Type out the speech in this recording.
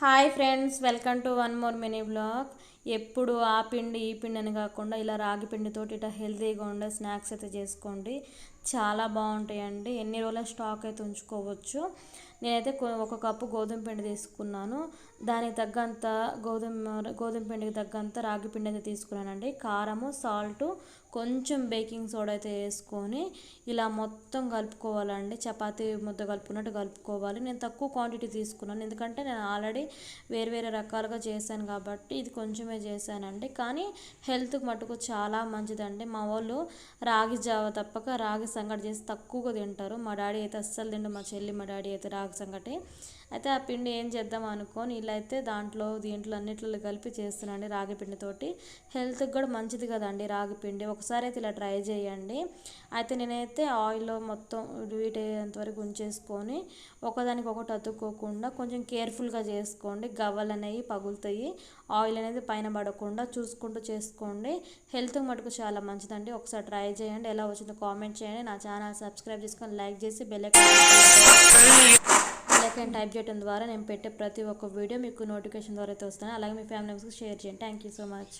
Hi friends, welcome to one more mini blog. ఎప్పుడు ఆ పిండి ఈ పిండి అని కాకుండా ఇలా రాగి పిండితోటి ఇట్లా హెల్తీగా ఉండే స్నాక్స్ అయితే చేసుకోండి. చాలా బాగుంటాయండి. ఎన్ని రోజుల స్టాక్ అయితే ఉంచుకోవచ్చు. నేనైతే ఒక కప్పు గోధుమ పిండి తీసుకున్నాను. దానికి తగ్గంత గోధుమ పిండికి తగ్గంత రాగి పిండి అయితే తీసుకున్నానండి. కారము, సాల్ట్, కొంచెం బేకింగ్ సోడా అయితే వేసుకొని ఇలా మొత్తం కలుపుకోవాలండి. చపాతీ ముద్ద కలుపుకున్నట్టు కలుపుకోవాలి. నేను తక్కువ క్వాంటిటీ తీసుకున్నాను, ఎందుకంటే నేను ఆల్రెడీ వేరే రకాలుగా చేశాను కాబట్టి ఇది కొంచెమే చేశానండి. కానీ హెల్త్కి మటుకు చాలా మంచిదండి. మా వాళ్ళు రాగి జావ తప్పక రాగి సంగటి చేసి తక్కువగా తింటారు. మా డాడీ అయితే అస్సలు తిండు, మా చెల్లి మా డాడీ అయితే రాగి సంగటి. అయితే ఆ పిండి ఏం చేద్దాం అనుకొని ఇలా అయితే దీంట్లో అన్నిట్లో కలిపి చేస్తున్నాండి. రాగి పిండితోటి హెల్త్కి కూడా మంచిది కదండి రాగి పిండి. ఒకసారి అయితే ఇలా ట్రై చేయండి. అయితే నేనైతే ఆయిల్లో మొత్తం వీట్ అయ్యేంతవరకు ఉంచేసుకొని ఒకదానికి ఒకటి అతుక్కోకుండా కొంచెం కేర్ఫుల్గా చేసుకోండి. గవ్వలు అనేవి పగులుతాయి, ఆయిల్ అనేది పైన పడకుండా చూసుకుంటూ చేసుకోండి. హెల్త్కి మటుకు చాలా మంచిదండి. ఒకసారి ట్రై చేయండి. ఎలా వచ్చిందో కామెంట్ చేయండి. నా ఛానల్ సబ్స్క్రైబ్ చేసుకొని లైక్ చేసి బెల్ ఐకాన్ టైప్ చేయడం ద్వారా నేను పెట్టే ప్రతి ఒక్క వీడియో మీకు నోటిఫికేషన్ ద్వారా అయితే వస్తాను. అలాగే మీ ఫ్యామిలీ మెంబర్స్కి షేర్ చేయండి. Thank you so much.